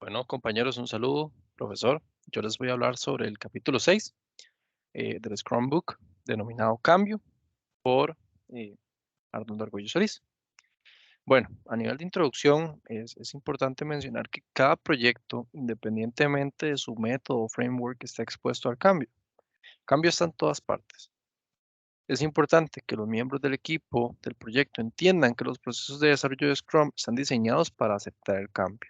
Bueno, compañeros, un saludo, profesor. Yo les voy a hablar sobre el capítulo 6 del Scrum Book, denominado Cambio, por eh, Arnoldo Argüello Solís. Bueno, a nivel de introducción, es importante mencionar que cada proyecto, independientemente de su método o framework, está expuesto al cambio. Cambio está en todas partes. Es importante que los miembros del equipo del proyecto entiendan que los procesos de desarrollo de Scrum están diseñados para aceptar el cambio.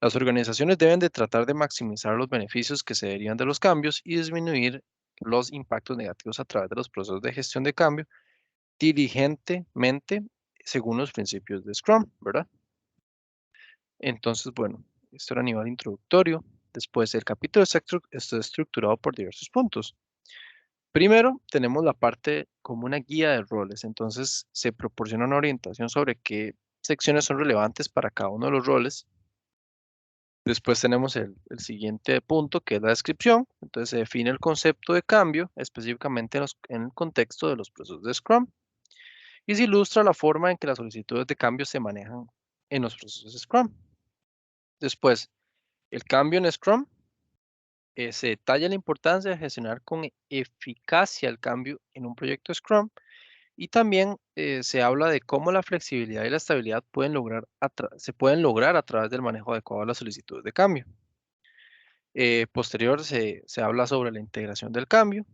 Las organizaciones deben de tratar de maximizar los beneficios que se derivan de los cambios y disminuir los impactos negativos a través de los procesos de gestión de cambio diligentemente según los principios de Scrum, ¿verdad? Entonces, bueno, esto era a nivel introductorio. Después, el capítulo está estructurado por diversos puntos. Primero, tenemos la parte como una guía de roles. Entonces, se proporciona una orientación sobre qué secciones son relevantes para cada uno de los roles. Después tenemos el siguiente punto, que es la descripción. Entonces se define el concepto de cambio, específicamente en el contexto de los procesos de Scrum. Y se ilustra la forma en que las solicitudes de cambio se manejan en los procesos de Scrum. Después, el cambio en Scrum. Se detalla la importancia de gestionar con eficacia el cambio en un proyecto Scrum. Y también se habla de cómo la flexibilidad y la estabilidad se pueden lograr a través del manejo adecuado de las solicitudes de cambio. Posterior se habla sobre la integración del cambio,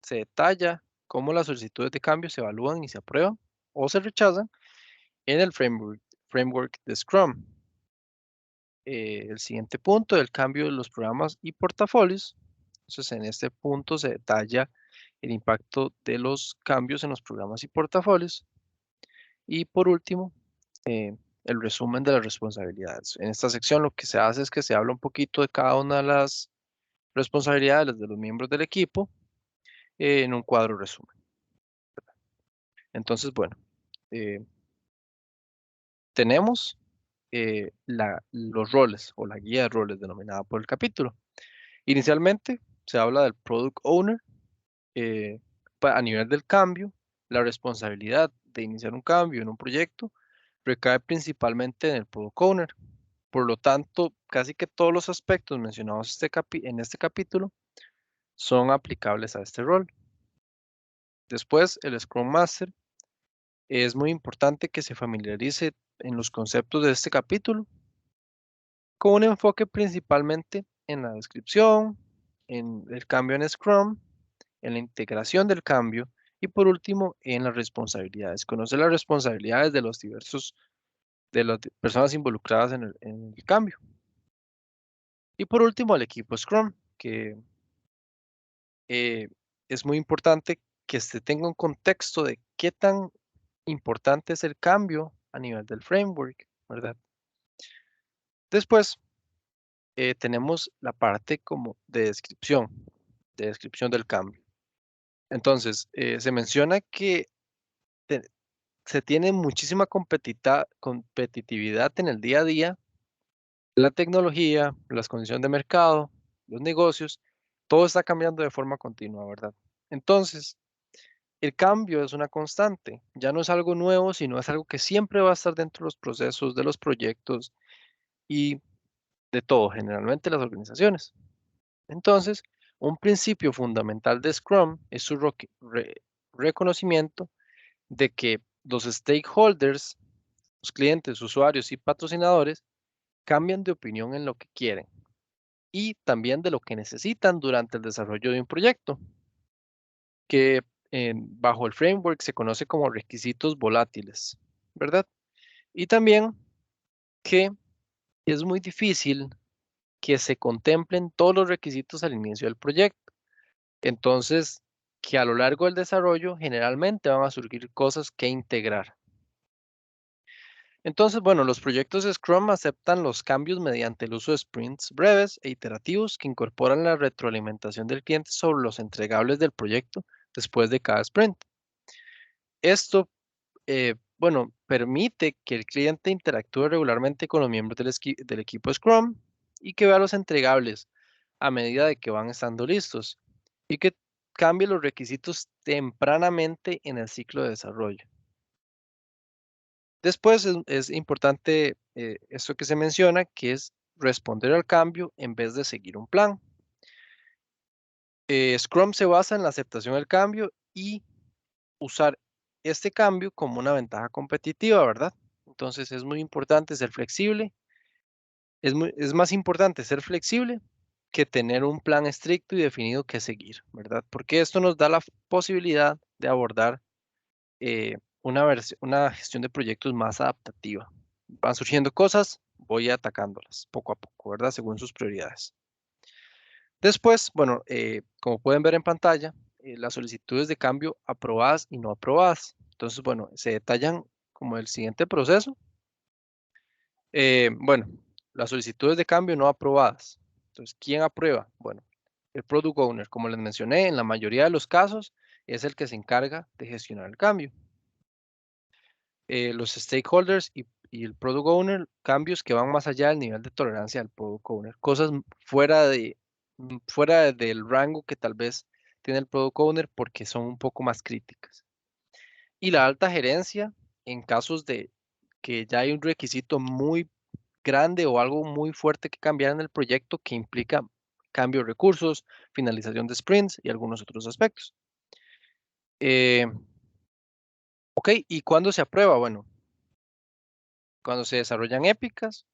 se detalla cómo las solicitudes de cambio se evalúan y se aprueban o se rechazan en el framework de Scrum. El siguiente punto, el cambio de los programas y portafolios. Entonces, en este punto se detalla el impacto de los cambios en los programas y portafolios. Y por último, el resumen de las responsabilidades. En esta sección lo que se hace es que se habla un poquito de cada una de las responsabilidades de los miembros del equipo en un cuadro resumen. Entonces, bueno, eh, tenemos los roles o la guía de roles denominada por el capítulo. Inicialmente se habla del Product Owner a nivel del cambio. La responsabilidad de iniciar un cambio en un proyecto recae principalmente en el Product Owner. Por lo tanto, casi que todos los aspectos mencionados en este capítulo son aplicables a este rol. Después, el Scrum Master. Es muy importante que se familiarice en los conceptos de este capítulo, con un enfoque principalmente en la descripción, en el cambio en Scrum, en la integración del cambio y por último en las responsabilidades. Conocer las responsabilidades de las personas involucradas en el cambio. Y por último, el equipo Scrum, que eh, es muy importante que se tenga un contexto de qué tan importante es el cambio a nivel del framework, ¿verdad? Después tenemos la parte como de descripción del cambio. Entonces, se menciona que te- se tiene muchísima competitividad en el día a día, la tecnología, las condiciones de mercado, los negocios, todo está cambiando de forma continua, ¿verdad? Entonces, el cambio es una constante, ya no es algo nuevo, sino es algo que siempre va a estar dentro de los procesos, de los proyectos y de todo, generalmente las organizaciones. Entonces, un principio fundamental de Scrum es su reconocimiento de que los stakeholders, los clientes, usuarios y patrocinadores cambian de opinión en lo que quieren y también de lo que necesitan durante el desarrollo de un proyecto, que bajo el framework se conoce como requisitos volátiles, ¿verdad? Y también que es muy difícil que se contemplen todos los requisitos al inicio del proyecto. Entonces, que a lo largo del desarrollo generalmente van a surgir cosas que integrar. Entonces, bueno, los proyectos Scrum aceptan los cambios mediante el uso de sprints breves e iterativos que incorporan la retroalimentación del cliente sobre los entregables del proyecto después de cada sprint. Esto, bueno, permite que el cliente interactúe regularmente con los miembros del equipo Scrum y que vea los entregables a medida de que van estando listos y que cambie los requisitos tempranamente en el ciclo de desarrollo. Después es importante esto que se menciona, que es responder al cambio en vez de seguir un plan. Scrum se basa en la aceptación del cambio y usar este cambio como una ventaja competitiva, ¿verdad? Entonces es muy importante ser flexible. Es más importante ser flexible que tener un plan estricto y definido que seguir, ¿verdad? Porque esto nos da la posibilidad de abordar una gestión de proyectos más adaptativa. Van surgiendo cosas, voy atacándolas poco a poco, ¿verdad? Según sus prioridades. Después, bueno, como pueden ver en pantalla, las solicitudes de cambio aprobadas y no aprobadas. Entonces, bueno, se detallan como el siguiente proceso. Bueno, las solicitudes de cambio no aprobadas. Entonces, ¿quién aprueba? Bueno, el Product Owner, como les mencioné, en la mayoría de los casos es el que se encarga de gestionar el cambio. Los stakeholders y el Product Owner, cambios que van más allá del nivel de tolerancia del Product Owner, cosas fuera del rango que tal vez tiene el Product Owner porque son un poco más críticas. Y la alta gerencia, en casos de que ya hay un requisito muy grande o algo muy fuerte que cambiar en el proyecto que implica cambio de recursos, finalización de sprints y algunos otros aspectos. Eh, ok, ¿y cuándo se aprueba? Bueno, cuando se desarrollan épicas,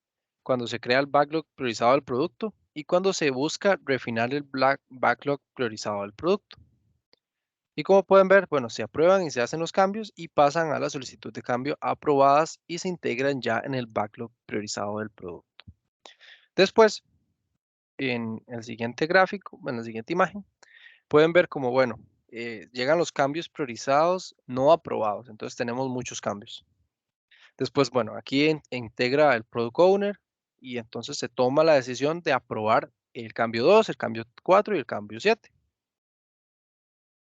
cuando se crea el backlog priorizado del producto y cuando se busca refinar el backlog priorizado del producto. Y como pueden ver, bueno, se aprueban y se hacen los cambios y pasan a la solicitud de cambio aprobadas y se integran ya en el backlog priorizado del producto. Después, en el siguiente gráfico, en la siguiente imagen, pueden ver como, bueno, llegan los cambios priorizados no aprobados. Entonces tenemos muchos cambios. Después, bueno, aquí integra el Product Owner y entonces se toma la decisión de aprobar el cambio 2, el cambio 4 y el cambio 7.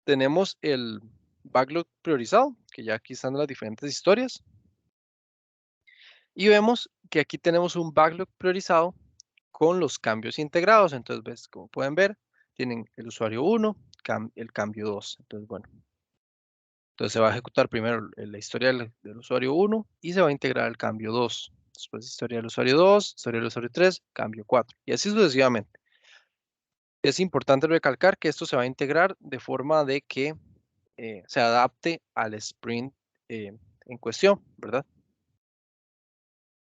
Tenemos el backlog priorizado, que ya aquí están las diferentes historias. Y vemos que aquí tenemos un backlog priorizado con los cambios integrados. Entonces, ves, como pueden ver, tienen el usuario 1, el cambio 2. Entonces, bueno, entonces se va a ejecutar primero la historia del usuario 1 y se va a integrar el cambio 2. Después historia del usuario 2, historia del usuario 3, cambio 4. Y así sucesivamente. Es importante recalcar que esto se va a integrar de forma de que se adapte al sprint en cuestión, ¿verdad?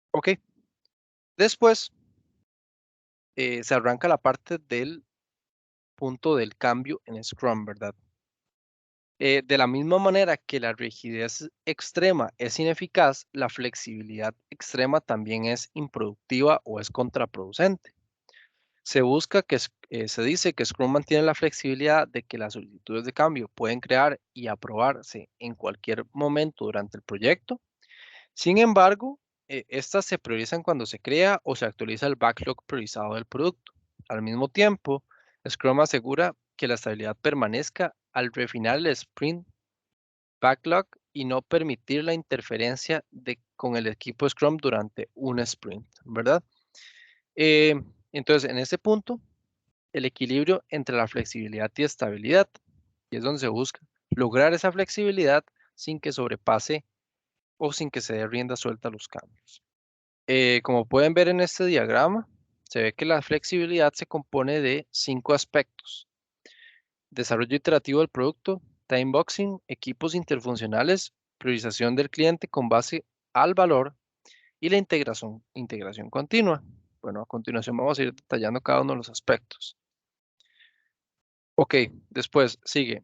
Ok. Después se arranca la parte del punto del cambio en Scrum, ¿verdad? De la misma manera que la rigidez extrema es ineficaz, la flexibilidad extrema también es improductiva o es contraproducente. Se dice que Scrum mantiene la flexibilidad de que las solicitudes de cambio pueden crear y aprobarse en cualquier momento durante el proyecto. Sin embargo, estas se priorizan cuando se crea o se actualiza el backlog priorizado del producto. Al mismo tiempo, Scrum asegura que la estabilidad permanezca al refinar el sprint backlog y no permitir la interferencia con el equipo Scrum durante un sprint, ¿verdad? Eh, entonces, en este punto, el equilibrio entre la flexibilidad y estabilidad, y es donde se busca lograr esa flexibilidad sin que sobrepase o sin que se dé rienda suelta a los cambios. Como pueden ver en este diagrama, se ve que la flexibilidad se compone de 5 aspectos: desarrollo iterativo del producto, timeboxing, equipos interfuncionales, priorización del cliente con base al valor y la integración continua. Bueno, a continuación vamos a ir detallando cada uno de los aspectos. Ok, después sigue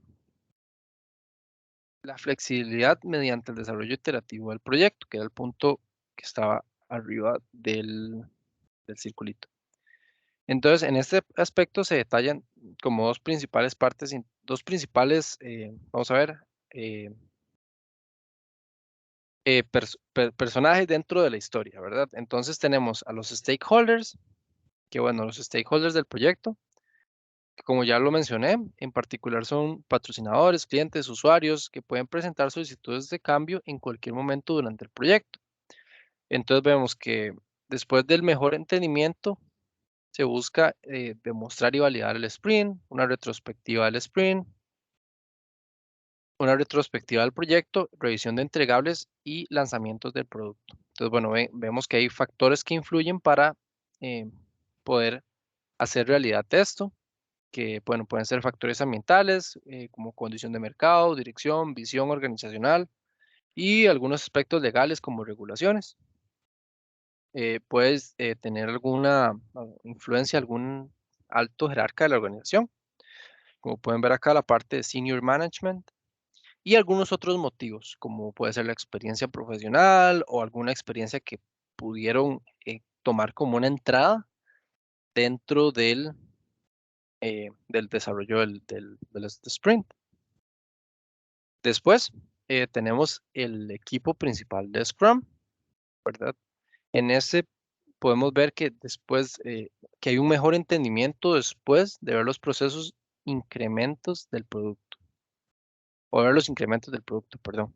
la flexibilidad mediante el desarrollo iterativo del proyecto, que era el punto que estaba arriba del circulito. Entonces, en este aspecto se detallan como dos principales partes, vamos a ver, eh, personajes dentro de la historia, ¿verdad? Entonces tenemos a los stakeholders, que bueno, los stakeholders del proyecto, que como ya lo mencioné, en particular son patrocinadores, clientes, usuarios, que pueden presentar solicitudes de cambio en cualquier momento durante el proyecto. Entonces vemos que después del mejor entendimiento, se busca demostrar y validar el sprint, una retrospectiva del sprint, una retrospectiva del proyecto, revisión de entregables y lanzamientos del producto. Entonces, bueno, vemos que hay factores que influyen para poder hacer realidad esto, que bueno, pueden ser factores ambientales, como condición de mercado, dirección, visión organizacional y algunos aspectos legales como regulaciones. Puedes tener alguna influencia, algún alto jerarca de la organización, como pueden ver acá la parte de senior management, y algunos otros motivos, como puede ser la experiencia profesional o alguna experiencia que pudieron tomar como una entrada dentro del desarrollo del sprint. Después tenemos el equipo principal de Scrum, ¿verdad? En ese podemos ver que después, que hay un mejor entendimiento después de ver los procesos incrementos del producto, o ver los incrementos del producto, perdón.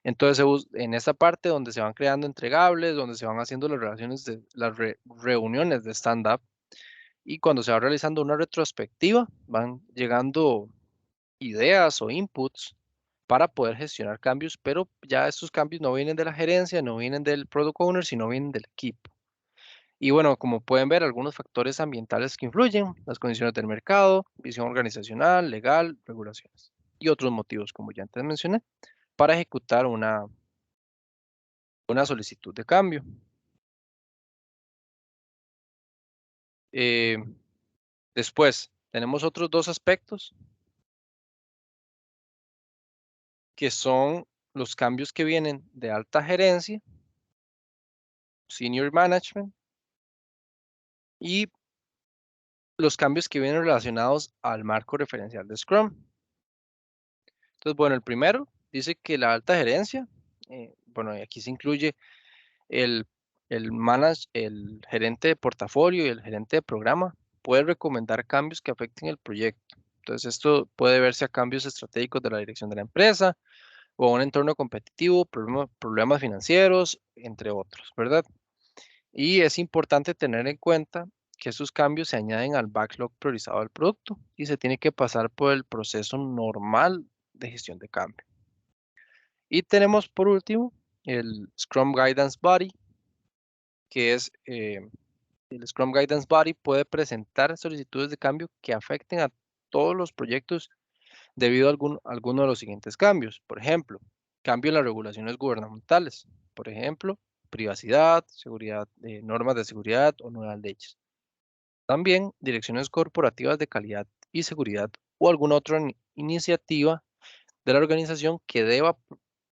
Entonces, en esa parte donde se van creando entregables, donde se van haciendo las relaciones de las reuniones de stand-up, y cuando se va realizando una retrospectiva, van llegando ideas o inputs para poder gestionar cambios, pero ya estos cambios no vienen de la gerencia, no vienen del product owner, sino vienen del equipo. Y bueno, como pueden ver, algunos factores ambientales que influyen, las condiciones del mercado, visión organizacional, legal, regulaciones y otros motivos, como ya antes mencioné, para ejecutar una solicitud de cambio. Eh, Después, tenemos otros dos aspectos que son los cambios que vienen de alta gerencia, senior management, y los cambios que vienen relacionados al marco referencial de Scrum. Entonces, bueno, el primero dice que la alta gerencia, bueno, y aquí se incluye el, el gerente de portafolio y el gerente de programa, puede recomendar cambios que afecten el proyecto. Entonces, esto puede verse a cambios estratégicos de la dirección de la empresa o a un entorno competitivo, problemas financieros, entre otros, ¿verdad? Y es importante tener en cuenta que esos cambios se añaden al backlog priorizado del producto y se tiene que pasar por el proceso normal de gestión de cambio. Y tenemos por último el Scrum Guidance Body, que es el Scrum Guidance Body puede presentar solicitudes de cambio que afecten a todos los proyectos debido a alguno de los siguientes cambios. Por ejemplo, cambio en las regulaciones gubernamentales. Por ejemplo, privacidad, seguridad, normas de seguridad o nuevas leyes. También direcciones corporativas de calidad y seguridad o alguna otra iniciativa de la organización que deba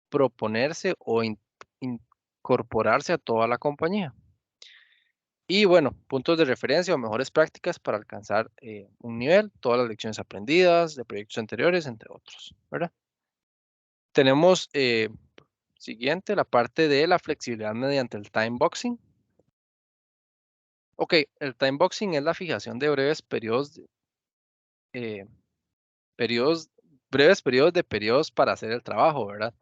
proponerse o incorporarse a toda la compañía. Y bueno, puntos de referencia o mejores prácticas para alcanzar un nivel, todas las lecciones aprendidas de proyectos anteriores, entre otros, ¿verdad? Tenemos siguiente, la parte de la flexibilidad mediante el time boxing. Ok, el time boxing es la fijación de breves periodos, eh, periodos, breves periodos de periodos para hacer el trabajo, ¿verdad?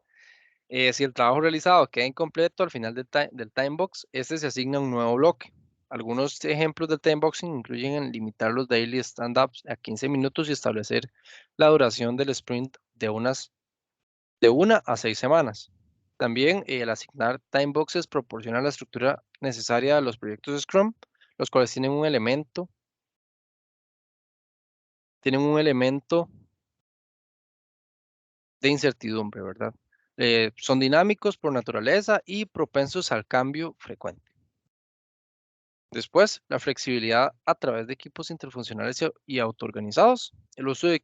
Si el trabajo realizado queda incompleto al final del time box, este se asigna un nuevo bloque. Algunos ejemplos del time boxing incluyen el limitar los daily stand-ups a 15 minutos y establecer la duración del sprint de 1 a 6 semanas. También el asignar time boxes proporciona la estructura necesaria a los proyectos Scrum, los cuales tienen un elemento de incertidumbre, ¿verdad? Son dinámicos por naturaleza y propensos al cambio frecuente. Después, la flexibilidad a través de equipos interfuncionales y autoorganizados. El uso de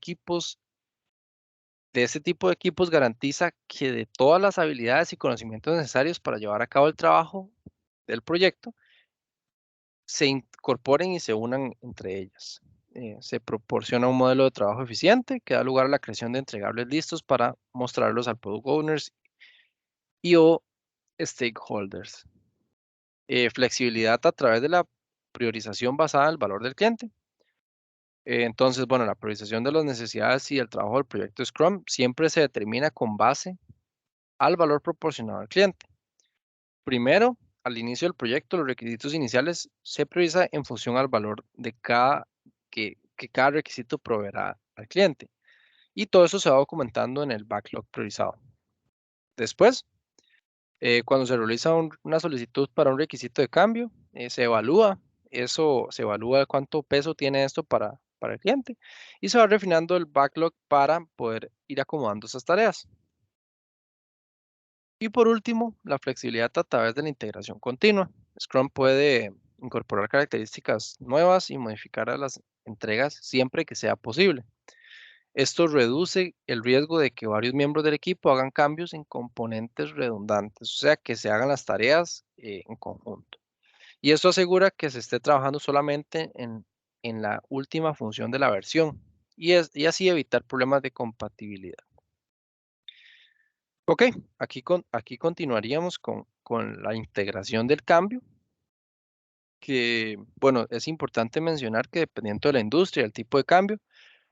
este tipo de equipos garantiza que de todas las habilidades y conocimientos necesarios para llevar a cabo el trabajo del proyecto, se incorporen y se unan entre ellas. Se proporciona un modelo de trabajo eficiente que da lugar a la creación de entregables listos para mostrarlos al product owners y o stakeholders. Flexibilidad a través de la priorización basada en el valor del cliente. Entonces, bueno, la priorización de las necesidades y el trabajo del proyecto Scrum siempre se determina con base al valor proporcionado al cliente. Primero, al inicio del proyecto, los requisitos iniciales se prioriza en función al valor de que cada requisito proveerá al cliente. Y todo eso se va documentando en el backlog priorizado. Después, cuando se realiza una solicitud para un requisito de cambio, se evalúa Eso se evalúa cuánto peso tiene esto para el cliente y se va refinando el backlog para poder ir acomodando esas tareas. Y por último, la flexibilidad a través de la integración continua. Scrum puede incorporar características nuevas y modificar a las entregas siempre que sea posible. Esto reduce el riesgo de que varios miembros del equipo hagan cambios en componentes redundantes, o sea, que se hagan las tareas en conjunto. Y esto asegura que se esté trabajando solamente en la última función de la versión y así evitar problemas de compatibilidad. Ok, aquí continuaríamos con la integración del cambio, que, bueno, es importante mencionar que dependiendo de la industria, el tipo de cambio,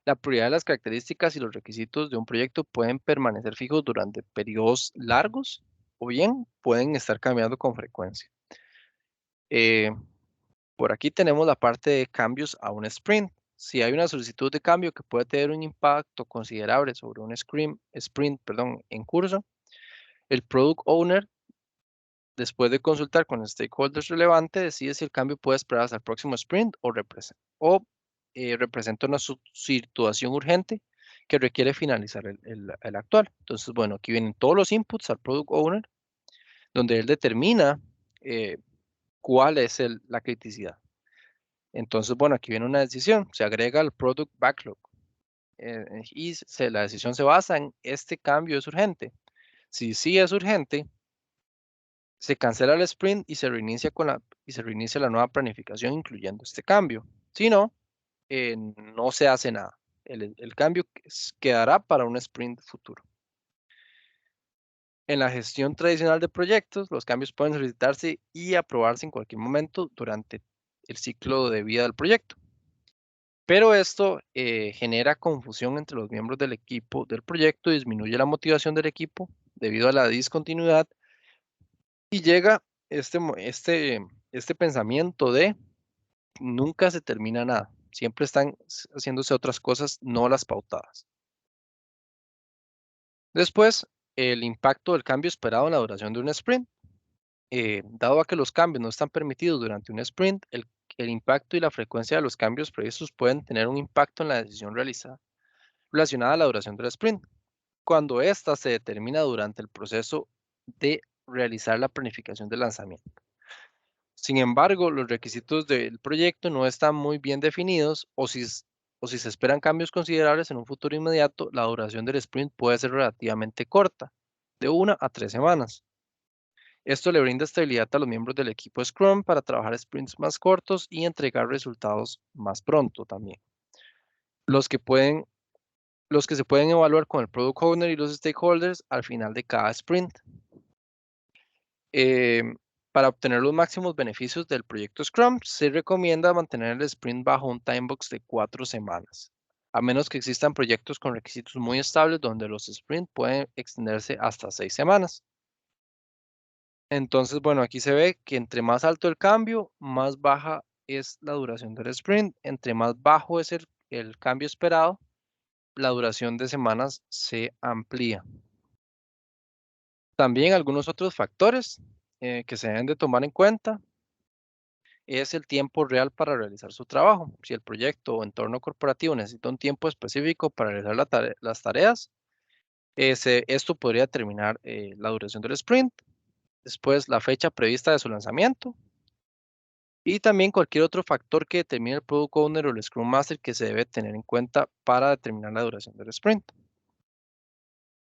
la prioridad de las características y los requisitos de un proyecto pueden permanecer fijos durante periodos largos o bien pueden estar cambiando con frecuencia. Eh, por aquí tenemos la parte de cambios a un sprint. Si hay una solicitud de cambio que puede tener un impacto considerable sobre un sprint, perdón, en curso, el Product Owner, después de consultar con el stakeholders relevante, decide si el cambio puede esperar hasta el próximo sprint o representa una situación urgente que requiere finalizar el actual. Entonces, bueno, aquí vienen todos los inputs al Product Owner, donde él determina eh, cuál es la criticidad. Entonces, bueno, aquí viene una decisión, se agrega al Product Backlog y la decisión se basa en este cambio es urgente. Si sí es urgente, se cancela el sprint y se reinicia la nueva planificación incluyendo este cambio. Si no, no se hace nada. El cambio quedará para un sprint futuro. En la gestión tradicional de proyectos, los cambios pueden solicitarse y aprobarse en cualquier momento durante el ciclo de vida del proyecto. Pero esto genera confusión entre los miembros del equipo del proyecto, disminuye la motivación del equipo debido a la discontinuidad y llega este pensamiento de nunca se termina nada, siempre están haciéndose otras cosas, no las pautadas. Después, el impacto del cambio esperado en la duración de un sprint. Dado a que los cambios no están permitidos durante un sprint, el impacto y la frecuencia de los cambios previstos pueden tener un impacto en la decisión realizada relacionada a la duración del sprint, cuando ésta se determina durante el proceso de realizar la planificación de lanzamiento. Sin embargo, los requisitos del proyecto no están muy bien definidos o si se esperan cambios considerables en un futuro inmediato, la duración del sprint puede ser relativamente corta, de 1 a 3 semanas. Esto le brinda estabilidad a los miembros del equipo Scrum para trabajar sprints más cortos y entregar resultados más pronto también. Los que pueden, los que se pueden evaluar con el Product Owner y los stakeholders al final de cada sprint. Eh, para obtener los máximos beneficios del proyecto Scrum, se recomienda mantener el sprint bajo un timebox de 4 semanas, a menos que existan proyectos con requisitos muy estables donde los sprints pueden extenderse hasta 6 semanas. Entonces, bueno, aquí se ve que entre más alto el cambio, más baja es la duración del sprint. Entre más bajo es el cambio esperado, la duración de semanas se amplía. También algunos otros factores que se deben de tomar en cuenta es el tiempo real para realizar su trabajo. Si el proyecto o entorno corporativo necesita un tiempo específico para realizar las tareas, esto podría determinar la duración del sprint. Después, la fecha prevista de su lanzamiento. Y también cualquier otro factor que determine el Product Owner o el Scrum Master que se debe tener en cuenta para determinar la duración del sprint.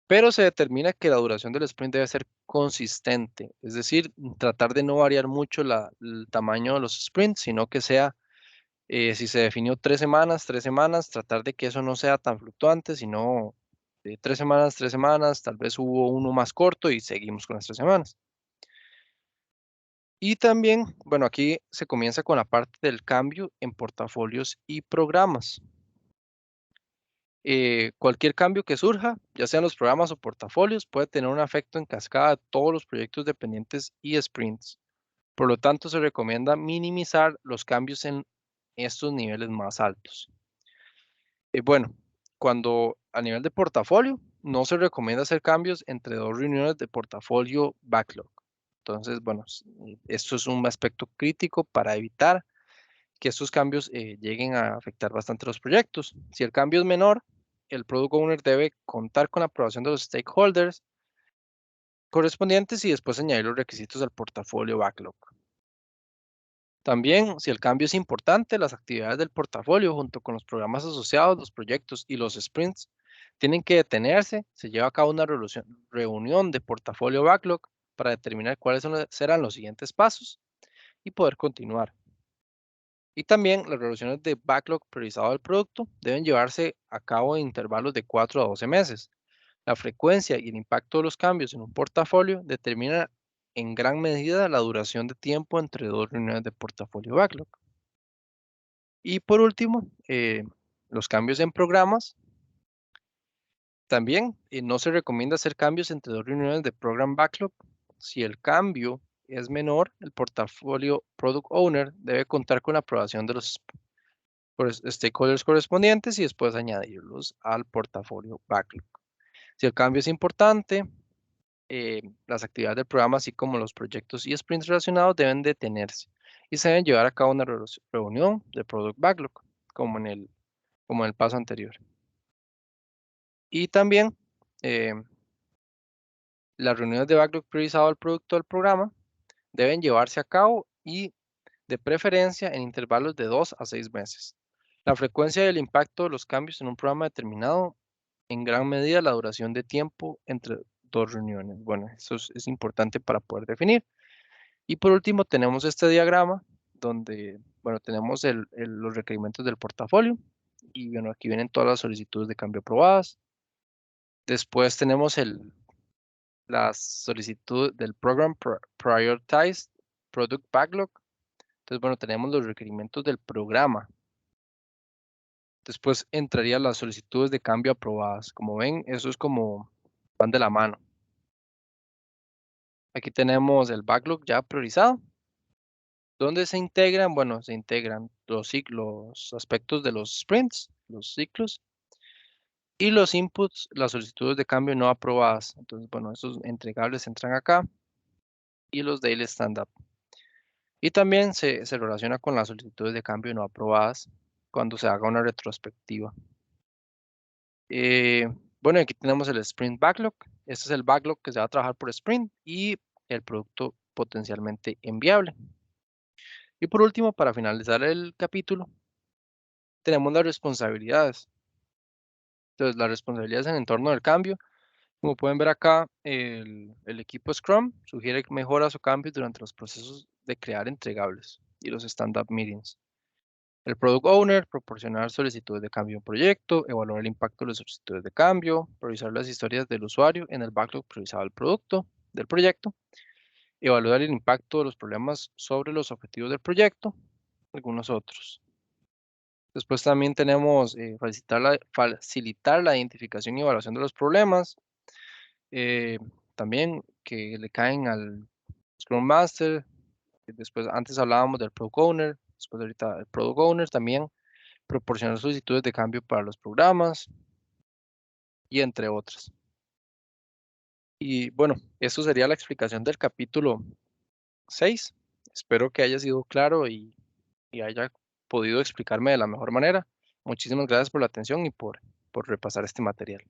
Pero se determina que la duración del sprint debe ser consistente, es decir, tratar de no variar mucho el tamaño de los sprints, sino que sea, si se definió 3 semanas, tratar de que eso no sea tan fluctuante, sino de 3 semanas, tal vez hubo uno más corto y seguimos con las 3 semanas. Y también, bueno, aquí se comienza con la parte del cambio en portafolios y programas. Cualquier cambio que surja, ya sean los programas o portafolios, puede tener un efecto en cascada de todos los proyectos dependientes y sprints. Por lo tanto, se recomienda minimizar los cambios en estos niveles más altos. Bueno, cuando a nivel de portafolio, no se recomienda hacer cambios entre dos reuniones de portafolio backlog. Entonces, bueno, esto es un aspecto crítico para evitar que estos cambios lleguen a afectar bastante los proyectos. Si el cambio es menor, el Product Owner debe contar con la aprobación de los stakeholders correspondientes y después añadir los requisitos al portafolio backlog. También, si el cambio es importante, las actividades del portafolio junto con los programas asociados, los proyectos y los sprints tienen que detenerse. Se lleva a cabo una reunión de portafolio backlog para determinar cuáles serán los siguientes pasos y poder continuar. Y también las revisiones de backlog priorizado del producto deben llevarse a cabo en intervalos de 4 a 12 meses. La frecuencia y el impacto de los cambios en un portafolio determina en gran medida la duración de tiempo entre dos reuniones de portafolio backlog. Y por último, los cambios en programas. También no se recomienda hacer cambios entre dos reuniones de program backlog. Si el cambio es menor, el portafolio product owner debe contar con la aprobación de los stakeholders correspondientes y después añadirlos al portafolio backlog. Si el cambio es importante, las actividades del programa, así como los proyectos y sprints relacionados, deben detenerse y se deben llevar a cabo una reunión de product backlog, como en el paso anterior. Y también eh, las reuniones de backlog priorizado al producto del programa deben llevarse a cabo y de preferencia en intervalos de 2 a 6 meses. La frecuencia y el impacto de los cambios en un programa determinado en gran medida la duración de tiempo entre dos reuniones. Bueno, eso es importante para poder definir. Y por último tenemos este diagrama donde, bueno, tenemos los requerimientos del portafolio y bueno, aquí vienen todas las solicitudes de cambio aprobadas. Después tenemos la solicitud del Program Prioritized Product Backlog. Entonces, bueno, tenemos los requerimientos del programa. Después entraría las solicitudes de cambio aprobadas. Como ven, eso es como van de la mano. Aquí tenemos el backlog ya priorizado. ¿Dónde se integran? Bueno, se integran los aspectos de los sprints, los ciclos, y los inputs, las solicitudes de cambio no aprobadas. Entonces, bueno, esos entregables entran acá y los daily stand-up. Y también se relaciona con las solicitudes de cambio no aprobadas cuando se haga una retrospectiva. Eh, bueno, aquí tenemos el sprint backlog. Este es el backlog que se va a trabajar por sprint y el producto potencialmente enviable. Y por último, para finalizar el capítulo, tenemos las responsabilidades. Entonces, las responsabilidades en el entorno del cambio. Como pueden ver acá, el equipo Scrum sugiere mejoras o cambios durante los procesos de crear entregables y los stand-up meetings. El Product Owner, proporcionar solicitudes de cambio en proyecto, evaluar el impacto de las solicitudes de cambio, revisar las historias del usuario en el backlog priorizado del proyecto, evaluar el impacto de los problemas sobre los objetivos del proyecto, algunos otros. Después también tenemos facilitar la identificación y evaluación de los problemas, también que le caen al Scrum Master. Después, antes hablábamos del Product Owner, después ahorita el Product Owner también proporcionar solicitudes de cambio para los programas y entre otras. Y bueno, eso sería la explicación del capítulo 6. Espero que haya sido claro y haya podido explicarme de la mejor manera. Muchísimas gracias por la atención y por repasar este material.